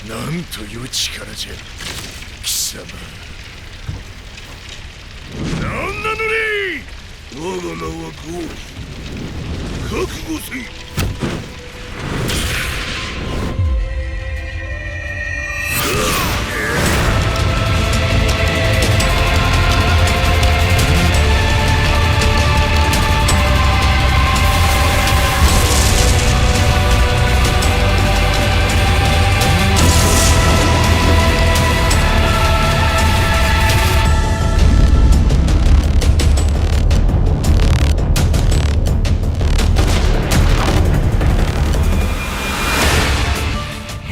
なんという力じゃ、貴様。なんなのに。我が名はゴーリ。覚悟せい。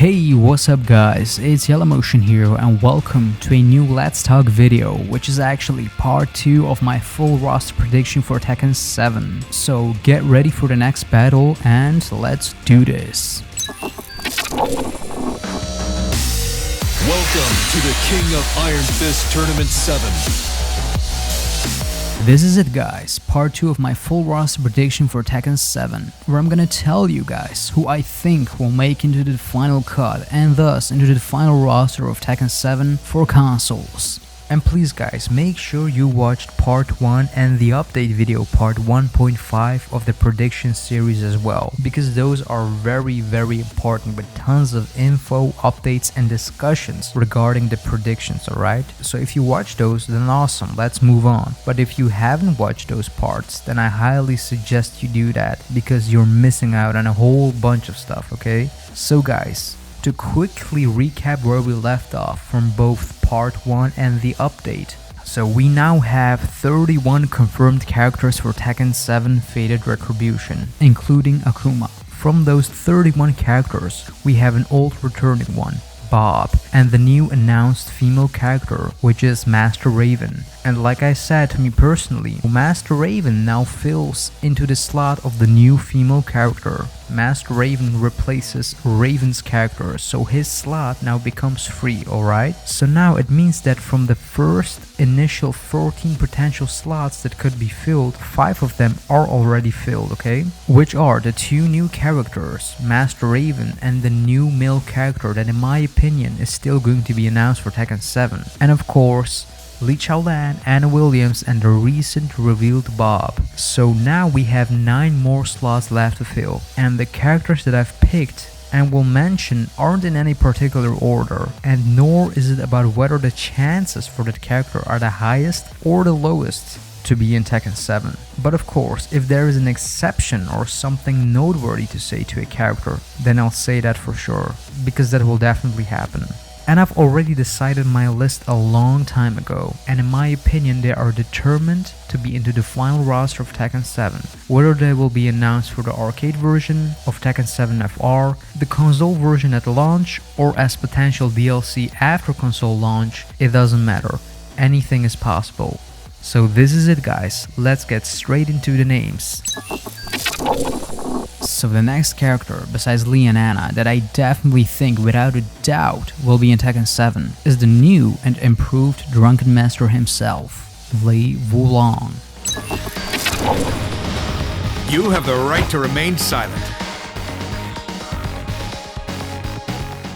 Hey, what's up guys, it's YellowMotion here and welcome to a new Let's Talk video, which is actually part 2 of my full roster prediction for Tekken 7. So get ready for the next battle and let's do this. Welcome to the King of Iron Fist Tournament 7. This is it guys, part 2 of my full roster prediction for Tekken 7, where I'm gonna tell you guys who I think will make into the final cut and thus into the final roster of Tekken 7 for consoles. And please guys, make sure you watched part 1 and the update video part 1.5 of the prediction series as well, because those are very important with tons of info, updates and discussions regarding the predictions, alright? So if you watch those, then awesome, let's move on. But if you haven't watched those parts, then I highly suggest you do that, because you're missing out on a whole bunch of stuff, okay? So guys, to quickly recap where we left off from both part 1 and the update. So we now have 31 confirmed characters for Tekken 7 Fated Retribution, including Akuma. From those 31 characters, we have an old returning one, Bob, and the new announced female character, which is Master Raven. And like I said, to me personally, Master Raven now fills into the slot of the new female character. Master Raven replaces Raven's character, so his slot now becomes free, alright? So now it means that from the first initial 14 potential slots that could be filled, 5 of them are already filled, okay? Which are the 2 new characters, Master Raven and the new male character that in my opinion is still going to be announced for Tekken 7. And of course, Lee Chaolan, Anna Williams and the recent revealed Bob. So now we have 9 more slots left to fill, and the characters that I've picked and will mention aren't in any particular order, and nor is it about whether the chances for that character are the highest or the lowest to be in Tekken 7. But of course, if there is an exception or something noteworthy to say to a character, then I'll say that for sure, because that will definitely happen. And I've already decided my list a long time ago, and in my opinion they are determined to be into the final roster of Tekken 7. Whether they will be announced for the arcade version of Tekken 7 FR, the console version at launch, or as potential DLC after console launch, it doesn't matter. Anything is possible. So this is it guys, let's get straight into the names. So the next character, besides Lee and Anna, that I definitely think without a doubt will be in Tekken 7 is the new and improved Drunken Master himself, Lei Wulong. You have the right to remain silent.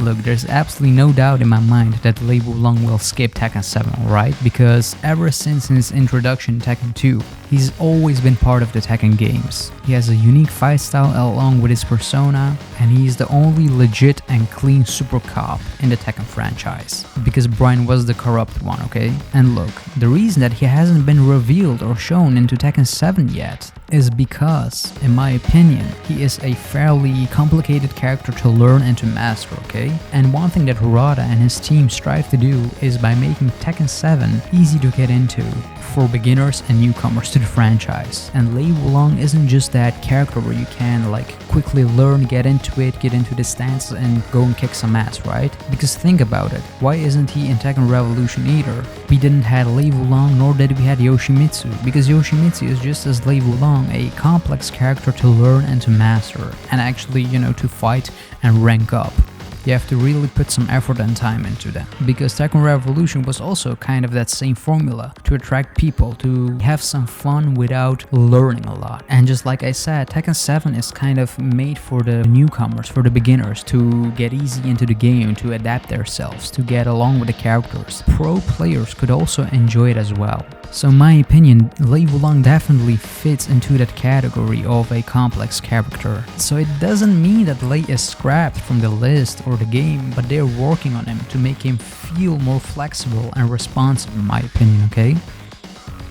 Look, there's absolutely no doubt in my mind that Lei Wulong will skip Tekken 7, alright? Because ever since his introduction in Tekken 2, he's always been part of the Tekken games. He has a unique fight style along with his persona, and he's the only legit and clean super cop in the Tekken franchise. Because Brian was the corrupt one, okay? And look, the reason that he hasn't been revealed or shown into Tekken 7 yet is because, in my opinion, he is a fairly complicated character to learn and to master, okay? And one thing that Harada and his team strive to do is by making Tekken 7 easy to get into for beginners and newcomers to the franchise. And Lei Wulong isn't just that character where you can like quickly learn, get into it, get into the stance and go and kick some ass, right? Because think about it, why isn't he in Tekken Revolution either? We didn't have Lei Wulong, nor did we have Yoshimitsu, because Yoshimitsu is just as Lei Wulong, a complex character to learn and to master, and actually, you know, to fight and rank up. You have to really put some effort and time into them. Because Tekken Revolution was also kind of that same formula to attract people, to have some fun without learning a lot. And just like I said, Tekken 7 is kind of made for the newcomers, for the beginners, to get easy into the game, to adapt themselves, to get along with the characters. Pro players could also enjoy it as well. So in my opinion, Lei Wulong definitely fits into that category of a complex character. So it doesn't mean that Lei is scrapped from the list or the game, but they're working on him to make him feel more flexible and responsive in my opinion, okay?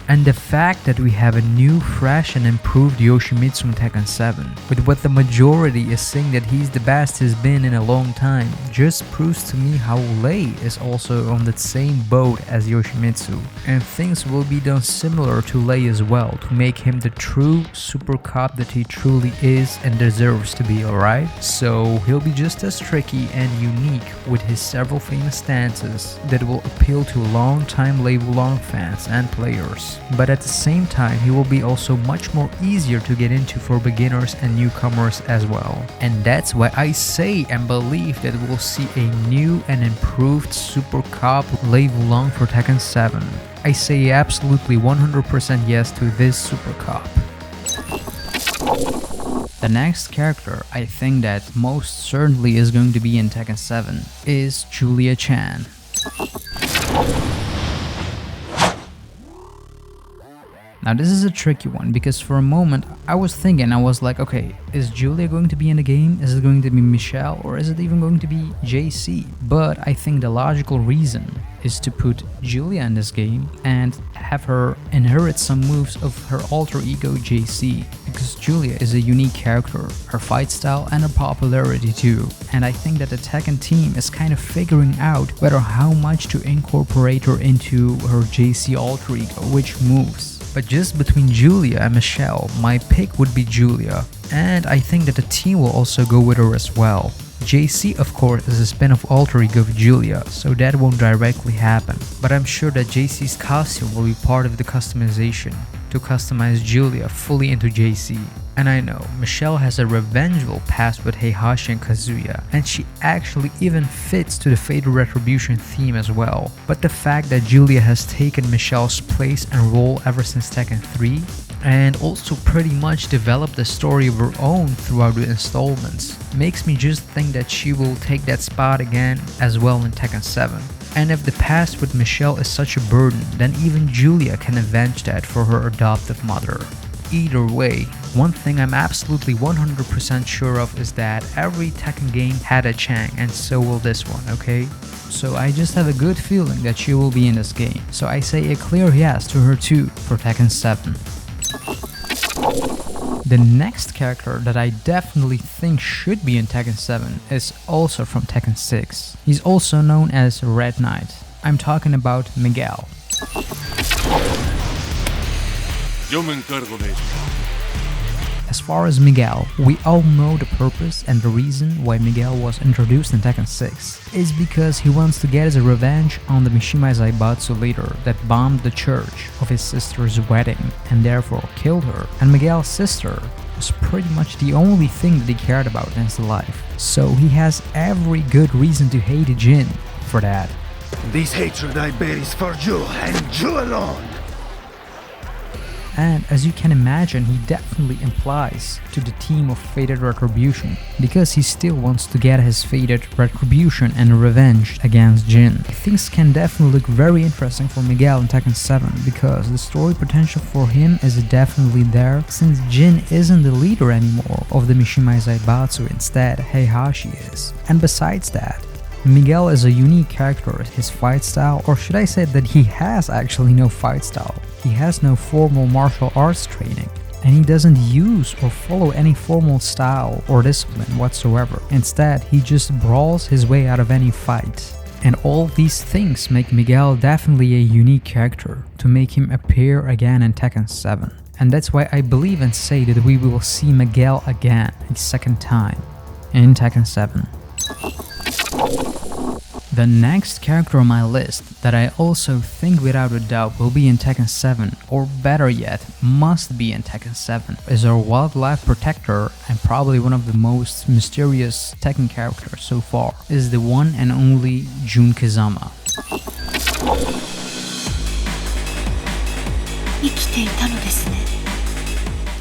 And the fact that we have a new, fresh and improved Yoshimitsu in Tekken 7, with what the majority is saying that he's the best he's been in a long time, just proves to me how Lei is also on that same boat as Yoshimitsu, and things will be done similar to Lei as well to make him the true super cop that he truly is and deserves to be, alright? So he'll be just as tricky and unique with his several famous stances that will appeal to long-time Lei Wulong fans and players. But at the same time, he will be also much more easier to get into for beginners and newcomers as well. And that's why I say and believe that we'll see a new and improved super cop Lei Wulong for Tekken 7. I say absolutely 100% yes to this super cop. The next character I think that most certainly is going to be in Tekken 7 is Julia Chang. Now this is a tricky one because for a moment I was thinking, I was like, okay, is Julia going to be in the game? Is it going to be Michelle? Or is it even going to be JC? But I think the logical reason is to put Julia in this game and have her inherit some moves of her alter ego JC, because Julia is a unique character, her fight style and her popularity too. And I think that the Tekken team is kind of figuring out whether how much to incorporate her into her JC alter ego, which moves. But just between Julia and Michelle, my pick would be Julia, and I think that the team will also go with her as well. JC of course is a spin-off alter ego of Julia, so that won't directly happen, but I'm sure that JC's costume will be part of the customization to customize Julia fully into JC. And I know, Michelle has a revengeful past with Heihachi and Kazuya, and she actually even fits to the Fatal Retribution theme as well. But the fact that Julia has taken Michelle's place and role ever since Tekken 3, and also pretty much developed a story of her own throughout the installments, makes me just think that she will take that spot again as well in Tekken 7. And if the past with Michelle is such a burden, then even Julia can avenge that for her adoptive mother. Either way, one thing I'm absolutely 100% sure of is that every Tekken game had a Chang, and so will this one, okay? So I just have a good feeling that she will be in this game, so I say a clear yes to her too for Tekken 7. The next character that I definitely think should be in Tekken 7 is also from Tekken 6. He's also known as Red Knight. I'm talking about Miguel. As far as Miguel, we all know the purpose and the reason why Miguel was introduced in Tekken 6 is because he wants to get his revenge on the Mishima Zaibatsu leader that bombed the church of his sister's wedding and therefore killed her. And Miguel's sister was pretty much the only thing that he cared about in his life. So he has every good reason to hate Jin for that. This hatred I bear is for you and you alone. And as you can imagine, he definitely implies to the team of Fated Retribution, because he still wants to get his Fated Retribution and revenge against Jin. Things can definitely look very interesting for Miguel in Tekken 7, because the story potential for him is definitely there, since Jin isn't the leader anymore of the Mishima Zaibatsu, instead Heihachi is. And besides that, Miguel is a unique character. His fight style, or should I say that he has actually no fight style. He has no formal martial arts training, and he doesn't use or follow any formal style or discipline whatsoever. Instead, he just brawls his way out of any fight. And all these things make Miguel definitely a unique character to make him appear again in Tekken 7. And that's why I believe and say that we will see Miguel again a second time in Tekken 7. The next character on my list that I also think without a doubt will be in Tekken 7, or better yet, must be in Tekken 7, is our wildlife protector and probably one of the most mysterious Tekken characters so far, is the one and only Jun Kazama.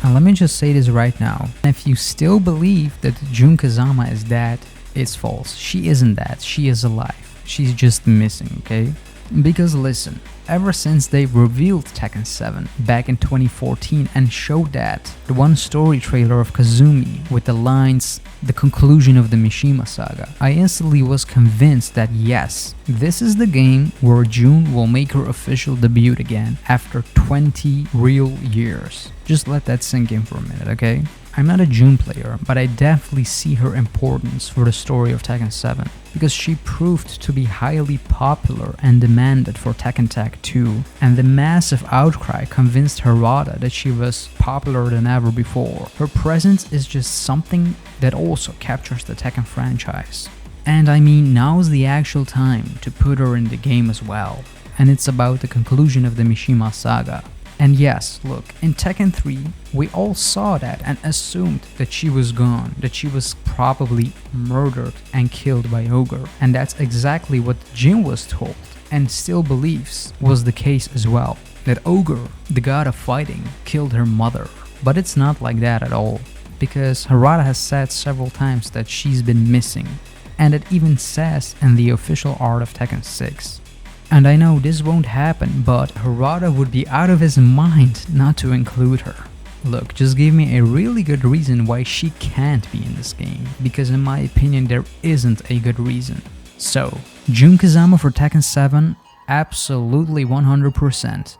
And let me just say this right now, if you still believe that Jun Kazama is dead, it's false. She isn't that, she is alive. She's just missing, okay? Because listen, ever since they revealed Tekken 7 back in 2014 and showed that, the one story trailer of Kazumi with the lines, the conclusion of the Mishima saga, I instantly was convinced that yes, this is the game where Jun will make her official debut again after 20 real years. Just let that sink in for a minute, okay? I'm not a Jun player, but I definitely see her importance for the story of Tekken 7, because she proved to be highly popular and demanded for Tekken Tag 2, and the massive outcry convinced Harada that she was popular than ever before. Her presence is just something that also captures the Tekken franchise. And I mean, now's the actual time to put her in the game as well, and it's about the conclusion of the Mishima saga. And yes, look, in Tekken 3, we all saw that and assumed that she was gone, that she was probably murdered and killed by Ogre. And that's exactly what Jin was told, and still believes was the case as well, that Ogre, the god of fighting, killed her mother. But it's not like that at all, because Harada has said several times that she's been missing, and it even says in the official art of Tekken 6. And I know this won't happen, but Harada would be out of his mind not to include her. Look, just give me a really good reason why she can't be in this game, because in my opinion there isn't a good reason. So, Jun Kazama for Tekken 7, absolutely 100%.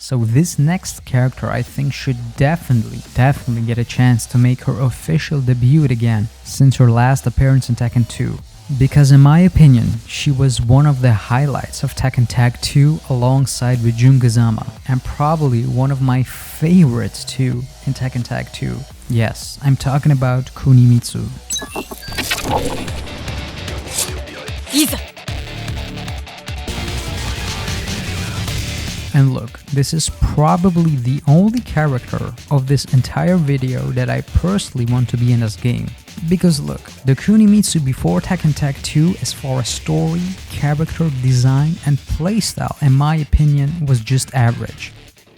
So this next character I think should definitely get a chance to make her official debut again since her last appearance in Tekken 2. Because in my opinion, she was one of the highlights of Tekken Tag 2 alongside with Jun Kazama, and probably one of my favorites too in Tekken Tag 2. Yes, I'm talking about Kunimitsu. Eliza. And look, this is probably the only character of this entire video that I personally want to be in this game. Because look, the Kunimitsu before Tekken Tag 2 as far as story, character design and playstyle in my opinion was just average.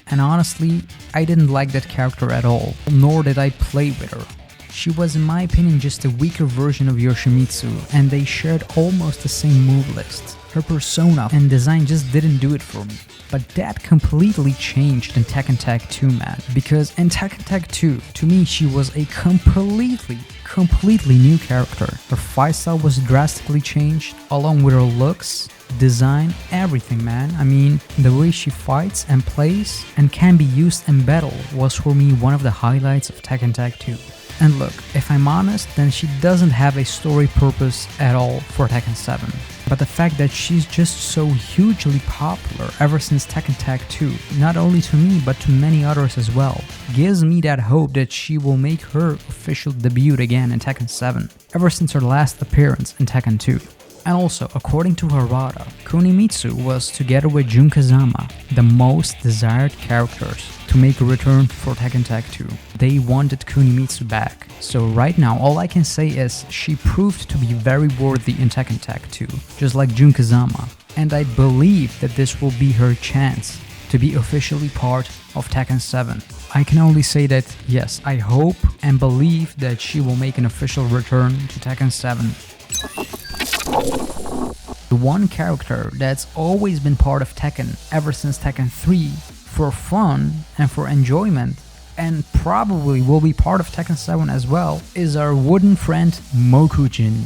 And honestly, I didn't like that character at all, nor did I play with her. She was in my opinion just a weaker version of Yoshimitsu, and they shared almost the same move list. Her persona and design just didn't do it for me. But that completely changed in Tekken Tag 2, man. Because in Tekken Tag 2, to me she was a completely new character. Her fight style was drastically changed, along with her looks, design, everything, man. I mean, the way she fights and plays and can be used in battle was for me one of the highlights of Tekken Tag 2. And look, if I'm honest, then she doesn't have a story purpose at all for Tekken 7. But the fact that she's just so hugely popular ever since Tekken Tag 2, not only to me but to many others as well, gives me that hope that she will make her official debut again in Tekken 7, ever since her last appearance in Tekken 2. And also, according to Harada, Kunimitsu was, together with Jun Kazama, the most desired characters to make a return for Tekken Tag 2. They wanted Kunimitsu back. So right now, all I can say is she proved to be very worthy in Tekken Tag 2, just like Jun Kazama. And I believe that this will be her chance to be officially part of Tekken 7. I can only say that yes, I hope and believe that she will make an official return to Tekken 7. The one character that's always been part of Tekken ever since Tekken 3 for fun and for enjoyment, and probably will be part of Tekken 7 as well, is our wooden friend Mokujin.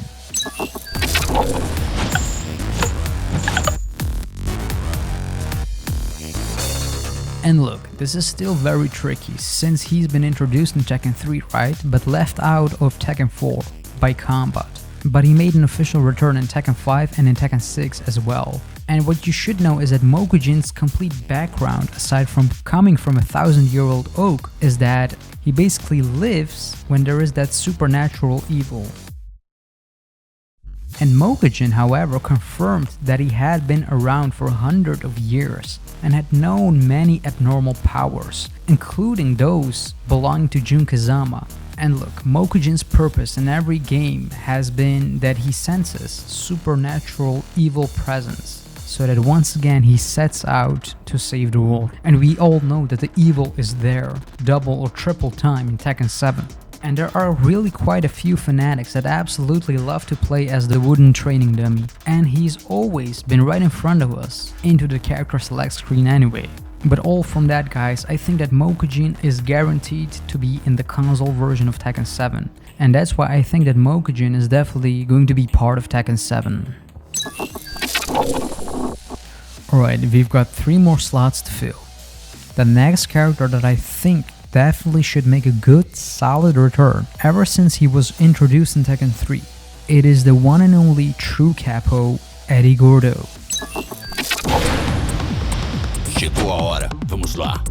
And look, this is still very tricky since he's been introduced in Tekken 3, right, but left out of Tekken 4 by combat. But he made an official return in Tekken 5 and in Tekken 6 as well. And what you should know is that Mokujin's complete background, aside from coming from a 1,000-year-old oak, is that he basically lives when there is that supernatural evil. And Mokujin, however, confirmed that he had been around for hundreds of years and had known many abnormal powers, including those belonging to Jun Kazama. And look, Mokujin's purpose in every game has been that he senses supernatural evil presence, so that once again he sets out to save the world. And we all know that the evil is there, double or triple time in Tekken 7. And there are really quite a few fanatics that absolutely love to play as the wooden training dummy. And he's always been right in front of us, into the character select screen anyway. But all from that, guys, I think that Mokujin is guaranteed to be in the console version of Tekken 7. And that's why I think that Mokujin is definitely going to be part of Tekken 7. Alright, we've got 3 more slots to fill. The next character that I think definitely should make a good, solid return ever since he was introduced in Tekken 3. It is the one and only true capo, Eddy Gordo. Chegou a hora, vamos lá.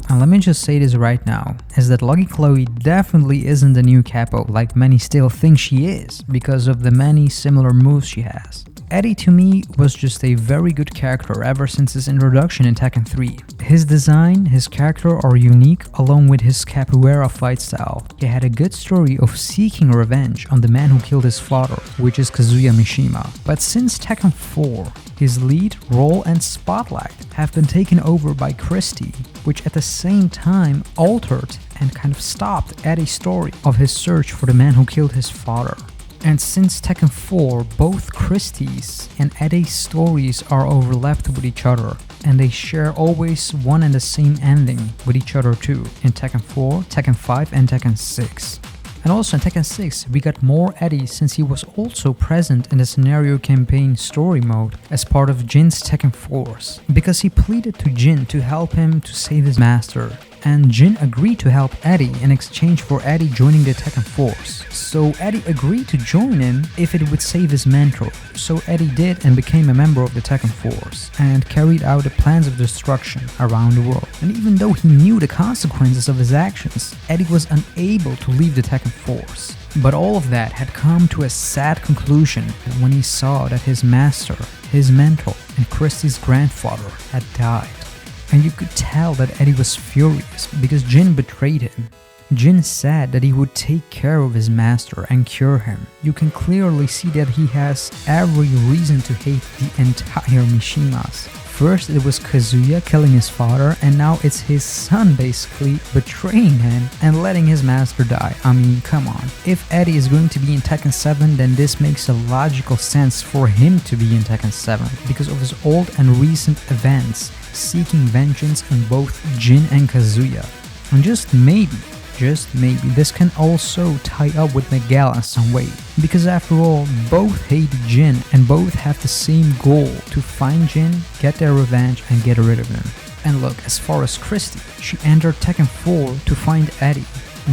And let me just say this right now, is that Lucky Chloe definitely isn't the new capo like many still think she is, because of the many similar moves she has. Eddy to me was just a very good character ever since his introduction in Tekken 3. His design, his character are unique along with his capoeira fight style. He had a good story of seeking revenge on the man who killed his father, which is Kazuya Mishima. But since Tekken 4, his lead, role and spotlight have been taken over by Christie, which at the same time altered and kind of stopped Eddy's story of his search for the man who killed his father. And since Tekken 4, both Christie's and Eddy's stories are overlapped with each other, and they share always one and the same ending with each other too, in Tekken 4, Tekken 5 and Tekken 6. And also in Tekken 6, we got more Eddy since he was also present in the scenario campaign story mode as part of Jin's Tekken Force, because he pleaded to Jin to help him to save his master. And Jin agreed to help Eddy in exchange for Eddy joining the Tekken Force. So Eddy agreed to join him if it would save his mentor. So Eddy did and became a member of the Tekken Force and carried out the plans of destruction around the world. And even though he knew the consequences of his actions, Eddy was unable to leave the Tekken Force. But all of that had come to a sad conclusion when he saw that his master, his mentor, and Christie's grandfather had died. And you could tell that Eddy was furious because Jin betrayed him. Jin said that he would take care of his master and cure him. You can clearly see that he has every reason to hate the entire Mishimas. First it was Kazuya killing his father, and now it's his son basically betraying him and letting his master die. I mean, come on. If Eddy is going to be in Tekken 7, then this makes a logical sense for him to be in Tekken 7 because of his old and recent events, seeking vengeance on both Jin and Kazuya. And just maybe, this can also tie up with Miguel in some way, because after all, both hate Jin and both have the same goal to find Jin, get their revenge and get rid of him. And look, as far as Christie, she entered Tekken 4 to find Eddy,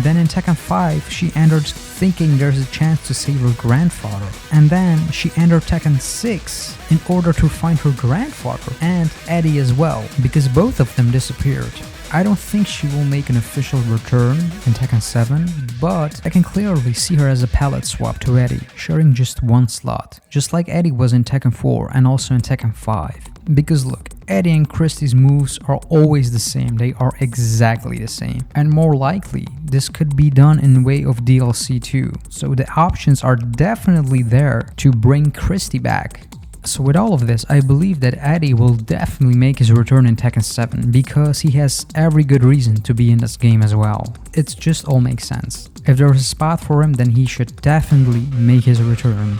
Then in Tekken 5, she entered thinking there's a chance to save her grandfather. And then she entered Tekken 6 in order to find her grandfather and Eddy as well, because both of them disappeared. I don't think she will make an official return in Tekken 7, but I can clearly see her as a palette swap to Eddy, sharing just one slot, just like Eddy was in Tekken 4 and also in Tekken 5. Because look, Eddy and Christie's moves are always the same, they are exactly the same. And more likely, this could be done in way of DLC too, so the options are definitely there to bring Christie back. So with all of this, I believe that Eddy will definitely make his return in Tekken 7 because he has every good reason to be in this game as well. It just all makes sense. If there's a spot for him, then he should definitely make his return.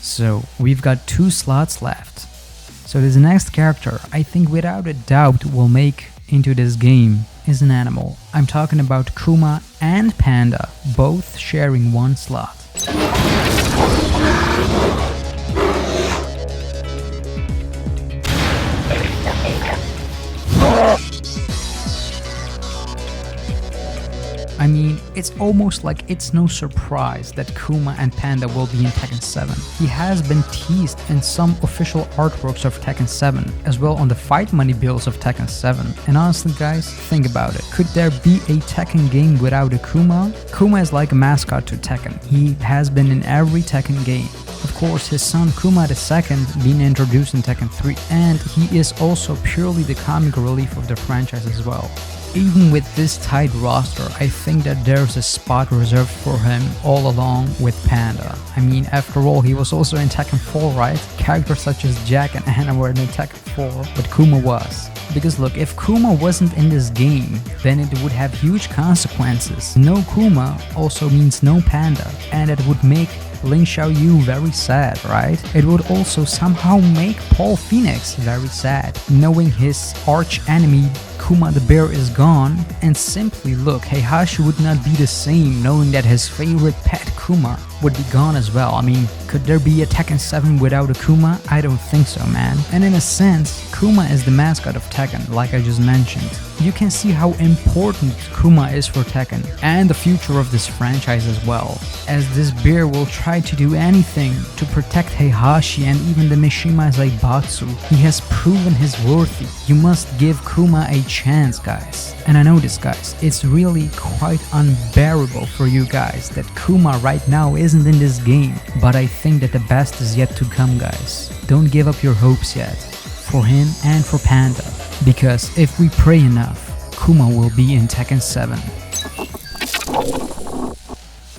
So we've got 2 slots left. So this next character, I think without a doubt will make into this game is an animal. I'm talking about Kuma and Panda, both sharing 1 slot. I mean, it's almost like it's no surprise that Kuma and Panda will be in Tekken 7. He has been teased in some official artworks of Tekken 7, as well on the fight money bills of Tekken 7. And honestly guys, think about it. Could there be a Tekken game without a Kuma? Kuma is like a mascot to Tekken. He has been in every Tekken game. Of course, his son Kuma II being introduced in Tekken 3, and he is also purely the comic relief of the franchise as well. Even with this tight roster, I think that there's a spot reserved for him all along with Panda. I mean, after all, he was also in Tekken 4, right? Characters such as Jack and Anna were in Tekken 4, but Kuma was. Because look, if Kuma wasn't in this game, then it would have huge consequences. No Kuma also means no Panda, and it would make Ling Xiaoyu very sad, right? It would also somehow make Paul Phoenix very sad, knowing his arch enemy Kuma the Bear is gone, and simply look, Heihachi would not be the same knowing that his favorite pet Kuma would be gone as well. I mean, could there be a Tekken 7 without a Kuma? I don't think so, man. And in a sense, Kuma is the mascot of Tekken, like I just mentioned. You can see how important Kuma is for Tekken and the future of this franchise as well, as this bear will try to do anything to protect Heihachi and even the Mishima Zaibatsu. He has proven his worthy. You must give Kuma a chance, guys. And I know this, guys, it's really quite unbearable for you guys that Kuma right now isn't in this game, but I think that the best is yet to come, guys. Don't give up your hopes yet, for him and for Panda, because if we pray enough, Kuma will be in Tekken 7.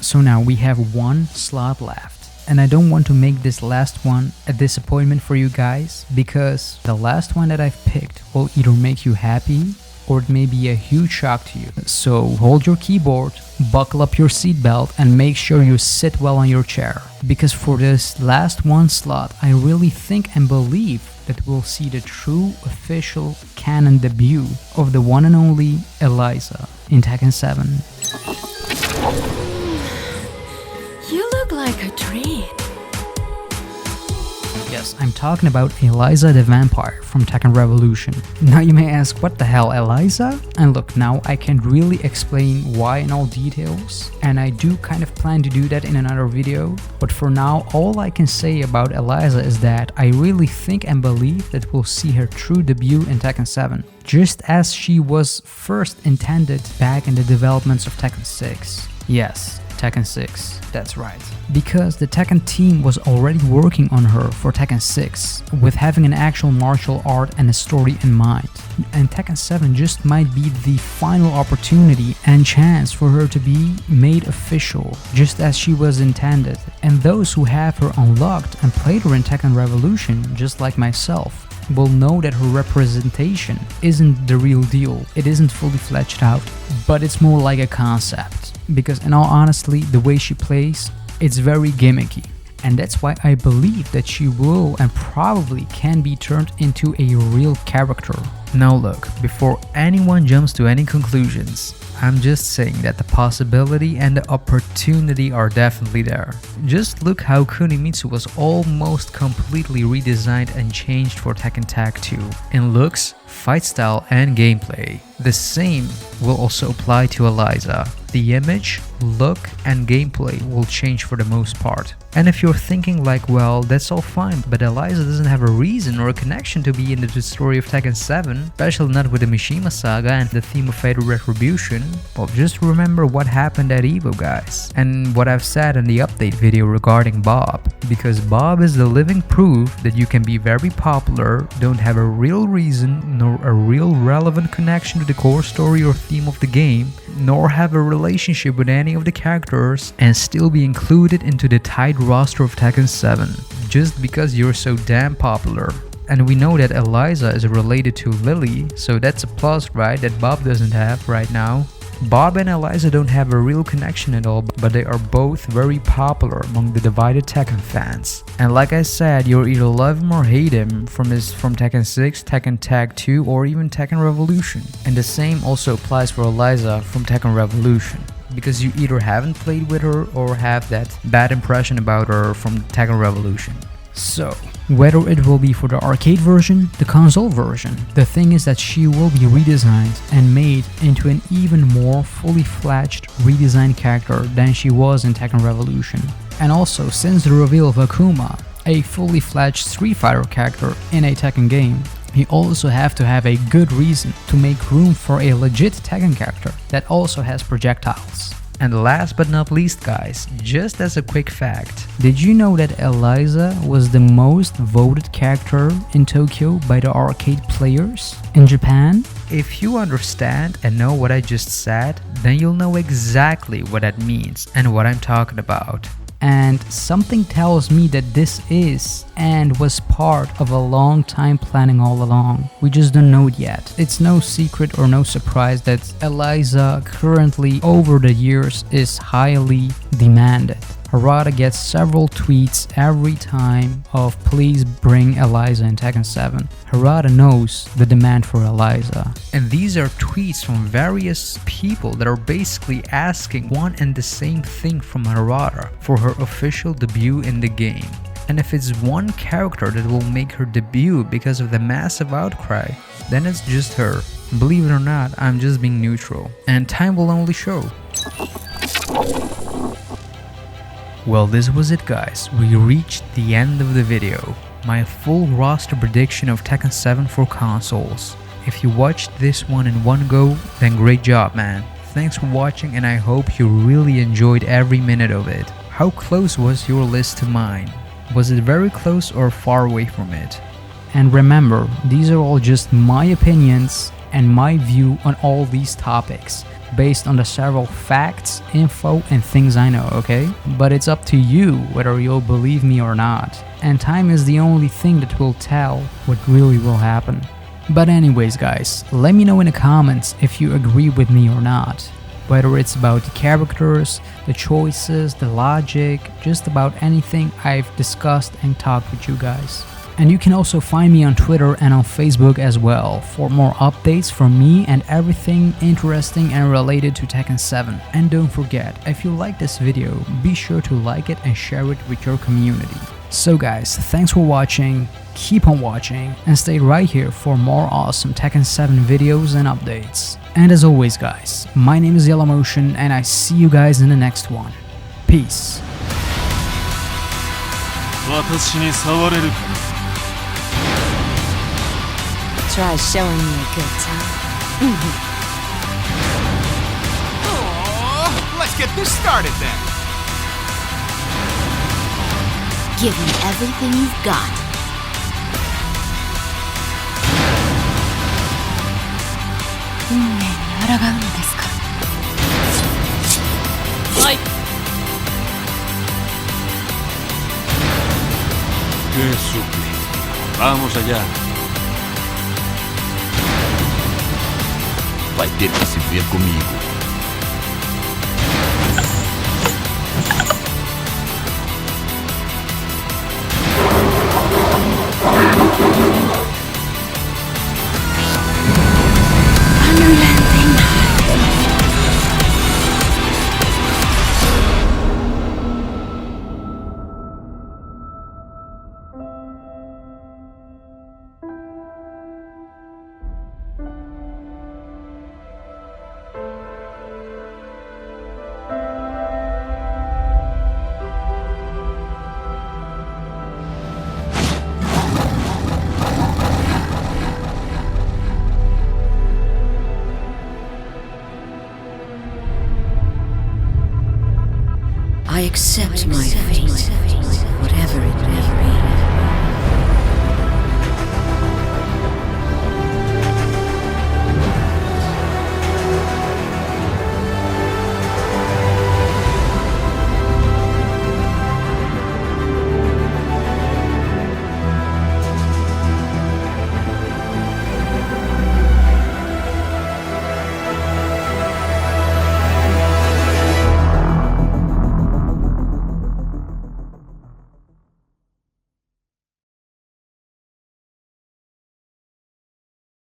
So now we have 1 slot left, and I don't want to make this last one a disappointment for you guys, because the last one that I've picked will either make you happy or it may be a huge shock to you. So hold your keyboard, buckle up your seatbelt, and make sure you sit well on your chair, because for this last 1 slot, I really think and believe that we'll see the true official canon debut of the one and only Eliza in Tekken 7. You look like a dream. Yes, I'm talking about Eliza the Vampire from Tekken Revolution. Now you may ask, what the hell, Eliza? And look, now I can't really explain why in all details, and I do kind of plan to do that in another video, but for now all I can say about Eliza is that I really think and believe that we'll see her true debut in Tekken 7, just as she was first intended back in the developments of Tekken 6. Yes, Tekken 6, that's right. Because the Tekken team was already working on her for Tekken 6, with having an actual martial art and a story in mind. And Tekken 7 just might be the final opportunity and chance for her to be made official, just as she was intended. And those who have her unlocked and played her in Tekken Revolution, just like myself, will know that her representation isn't the real deal. It isn't fully fleshed out, but it's more like a concept. Because in all honesty, the way she plays, it's very gimmicky. and that's why I believe that she will and probably can be turned into a real character. Now look, before anyone jumps to any conclusions, I'm just saying that the possibility and the opportunity are definitely there. Just look how Kunimitsu was almost completely redesigned and changed for Tekken Tag 2 in looks, fight style and gameplay. The same will also apply to Eliza. The image, look and gameplay will change for the most part. And if you're thinking like, well, that's all fine, but Eliza doesn't have a reason or a connection to be in the story of Tekken 7, especially not with the Mishima saga and the theme of Fatal Retribution, well, just remember what happened at EVO, guys. And what I've said in the update video regarding Bob, because Bob is the living proof that you can be very popular, don't have a real reason nor a real relevant connection to the core story or theme of the game, nor have a relationship with any of the characters and still be included into the tight roster of Tekken 7 just because you're so damn popular. And we know that Eliza is related to Lily, so that's a plus, right, that Bob doesn't have right now. Bob and Eliza don't have a real connection at all, but they are both very popular among the divided Tekken fans. And like I said, you'll either love him or hate him from Tekken 6, Tekken Tag 2 or even Tekken Revolution. And the same also applies for Eliza from Tekken Revolution, because you either haven't played with her or have that bad impression about her from Tekken Revolution. So, whether it will be for the arcade version, the console version, the thing is that she will be redesigned and made into an even more fully fledged redesigned character than she was in Tekken Revolution. And also, since the reveal of Akuma, a fully fledged Street Fighter character in a Tekken game, you also have to have a good reason to make room for a legit Tekken character that also has projectiles. And last but not least, guys, just as a quick fact, did you know that Eliza was the most voted character in Tokyo by the arcade players in Japan? If you understand and know what I just said, then you'll know exactly what that means and what I'm talking about. And something tells me that this is and was part of a long time planning all along. We just don't know it yet. It's no secret or no surprise that Eliza currently over the years is highly demanded. Harada gets several tweets every time of please bring Eliza in Tekken 7. Harada knows the demand for Eliza. And these are tweets from various people that are basically asking one and the same thing from Harada for her official debut in the game. And if it's one character that will make her debut because of the massive outcry, then it's just her. Believe it or not, I'm just being neutral. And time will only show. Well, this was it, guys. We reached the end of the video. My full roster prediction of Tekken 7 for consoles. If you watched this one in one go, then great job, man. Thanks for watching and I hope you really enjoyed every minute of it. How close was your list to mine? Was it very close or far away from it? And remember, these are all just my opinions and my view on all these topics, based on the several facts, info and things I know, okay? But it's up to you whether you'll believe me or not. And time is the only thing that will tell what really will happen. But anyways, guys, let me know in the comments if you agree with me or not. Whether it's about the characters, the choices, the logic, just about anything I've discussed and talked with you guys. And you can also find me on Twitter and on Facebook as well for more updates from me and everything interesting and related to Tekken 7. And don't forget, if you like this video, be sure to like it and share it with your community. So guys, thanks for watching, keep on watching, and stay right here for more awesome Tekken 7 videos and updates. And as always guys, my name is YellowMotion and I see you guys in the next one. Peace. 私に触れるかな Try showing me a good time. Oh, let's get this started then. Give me everything you've got. ¡Qué suple! ¡Vamos allá! Vai ter que se ver comigo. accept my fate, whatever it may be.